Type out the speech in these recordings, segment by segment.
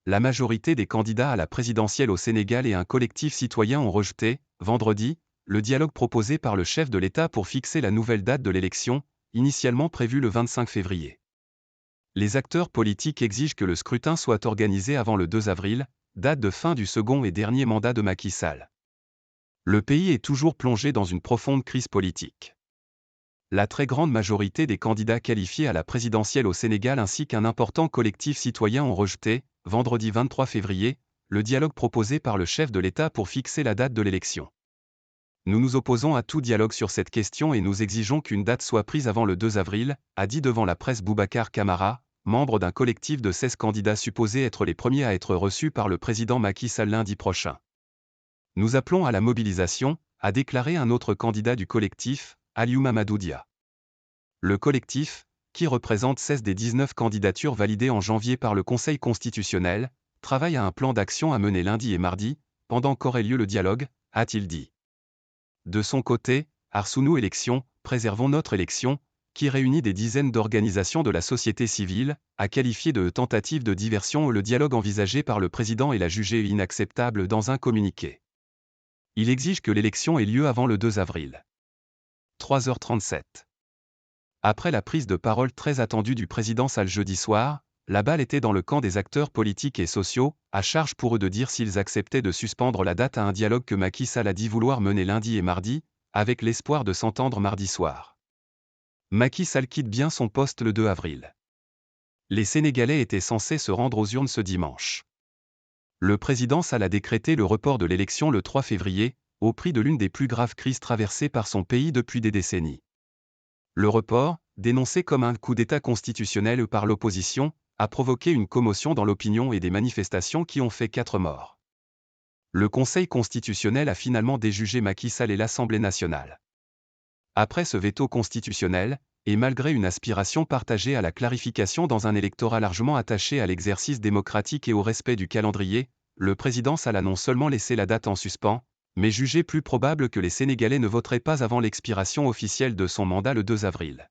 la majorité des candidats à la présidentielle au Sénégal et un collectif citoyen ont rejeté, vendredi, le dialogue proposé par le chef de l'État pour fixer la nouvelle date de l'élection, initialement prévue le 25 février. Les acteurs politiques exigent que le scrutin soit organisé avant le 2 avril, date de fin du second et dernier mandat de Macky Sall. Le pays est toujours plongé dans une profonde crise politique. La très grande majorité des candidats qualifiés à la présidentielle au Sénégal ainsi qu'un important collectif citoyen ont rejeté, vendredi 23 février, le dialogue proposé par le chef de l'État pour fixer la date de l'élection. Nous nous opposons à tout dialogue sur cette question et nous exigeons qu'une date soit prise avant le 2 avril, a dit devant la presse Boubacar Camara, membre d'un collectif de 16 candidats supposés être les premiers à être reçus par le président Macky Sall lundi prochain. Nous appelons à la mobilisation, a déclaré un autre candidat du collectif, Aliou Mamadou Dia. Le collectif, qui représente 16 des 19 candidatures validées en janvier par le Conseil constitutionnel, travaille à un plan d'action à mener lundi et mardi, pendant qu'aurait lieu le dialogue, a-t-il dit. De son côté, Arsounou Élections, Préservons notre élection, qui réunit des dizaines d'organisations de la société civile, a qualifié de tentative de diversion le dialogue envisagé par le président et l'a jugé inacceptable dans un communiqué. Il exige que l'élection ait lieu avant le 2 avril. 3h37. Après la prise de parole très attendue du président Sall jeudi soir, la balle était dans le camp des acteurs politiques et sociaux, à charge pour eux de dire s'ils acceptaient de suspendre la date à un dialogue que Macky Sall a dit vouloir mener lundi et mardi, avec l'espoir de s'entendre mardi soir. Macky Sall quitte bien son poste le 2 avril. Les Sénégalais étaient censés se rendre aux urnes ce dimanche. Le président Sall a décrété le report de l'élection le 3 février, au prix de l'une des plus graves crises traversées par son pays depuis des décennies. Le report, dénoncé comme un coup d'État constitutionnel par l'opposition, a provoqué une commotion dans l'opinion et des manifestations qui ont fait 4 morts. Le Conseil constitutionnel a finalement déjugé Macky Sall et l'Assemblée nationale. Après ce veto constitutionnel, et malgré une aspiration partagée à la clarification dans un électorat largement attaché à l'exercice démocratique et au respect du calendrier, le président Sall a non seulement laissé la date en suspens, mais jugé plus probable que les Sénégalais ne voteraient pas avant l'expiration officielle de son mandat le 2 avril.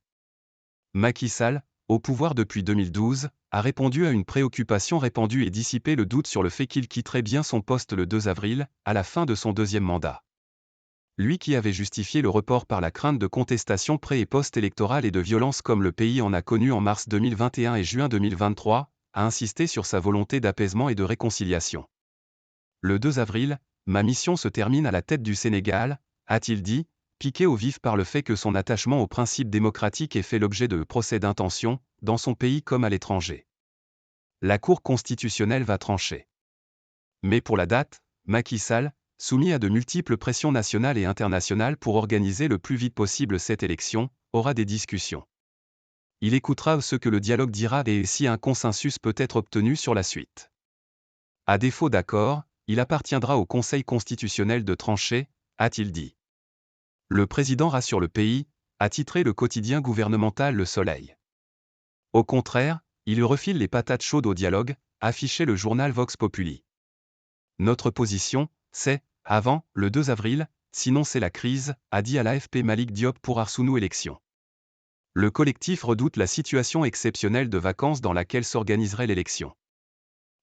Macky Sall, au pouvoir depuis 2012, a répondu à une préoccupation répandue et dissipé le doute sur le fait qu'il quitterait bien son poste le 2 avril, à la fin de son deuxième mandat. Lui qui avait justifié le report par la crainte de contestations pré- et post-électorales et de violences comme le pays en a connu en mars 2021 et juin 2023, a insisté sur sa volonté d'apaisement et de réconciliation. Le 2 avril, ma mission se termine à la tête du Sénégal, a-t-il dit, piqué au vif par le fait que son attachement aux principes démocratiques ait fait l'objet de procès d'intention, dans son pays comme à l'étranger. La Cour constitutionnelle va trancher. Mais pour la date, Macky Sall, soumis à de multiples pressions nationales et internationales pour organiser le plus vite possible cette élection, aura des discussions. Il écoutera ce que le dialogue dira et si un consensus peut être obtenu sur la suite. À défaut d'accord, il appartiendra au Conseil constitutionnel de trancher, a-t-il dit. Le président rassure le pays, a titré le quotidien gouvernemental Le Soleil. Au contraire, il refile les patates chaudes au dialogue, affichait le journal Vox Populi. Notre position, c'est, avant, le 2 avril, sinon c'est la crise, a dit à l'AFP Malick Diop pour Arsounou Élections. Le collectif redoute la situation exceptionnelle de vacances dans laquelle s'organiserait l'élection.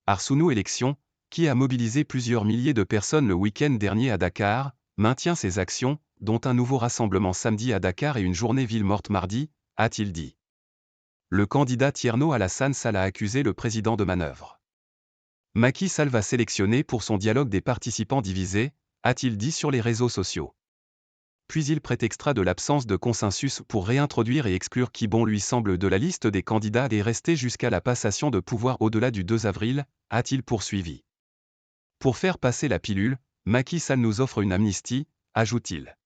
Arsounou Élections, qui a mobilisé plusieurs milliers de personnes le week-end dernier à Dakar, maintient ses actions, dont un nouveau rassemblement samedi à Dakar et une journée ville morte mardi, a-t-il dit. Le candidat Thierno Alassane Sall a accusé le président de manœuvre. Macky Sall va sélectionner pour son dialogue des participants divisés, a-t-il dit sur les réseaux sociaux. Puis il prétextera de l'absence de consensus pour réintroduire et exclure qui bon lui semble de la liste des candidats et rester jusqu'à la passation de pouvoir au-delà du 2 avril, a-t-il poursuivi. Pour faire passer la pilule, Macky Sall nous offre une amnistie, ajoute-t-il.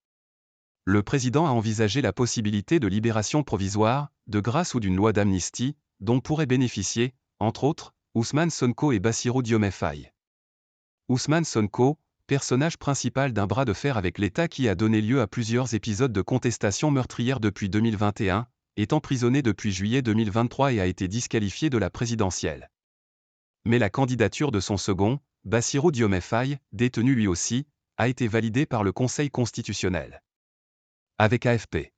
Le président a envisagé la possibilité de libération provisoire, de grâce ou d'une loi d'amnistie, dont pourraient bénéficier, entre autres, Ousmane Sonko et Bassirou Diomaye Faye. Ousmane Sonko, personnage principal d'un bras de fer avec l'État qui a donné lieu à plusieurs épisodes de contestation meurtrière depuis 2021, est emprisonné depuis juillet 2023 et a été disqualifié de la présidentielle. Mais la candidature de son second, Bassirou Diomaye Faye, détenu lui aussi, a été validée par le Conseil constitutionnel. Avec AFP.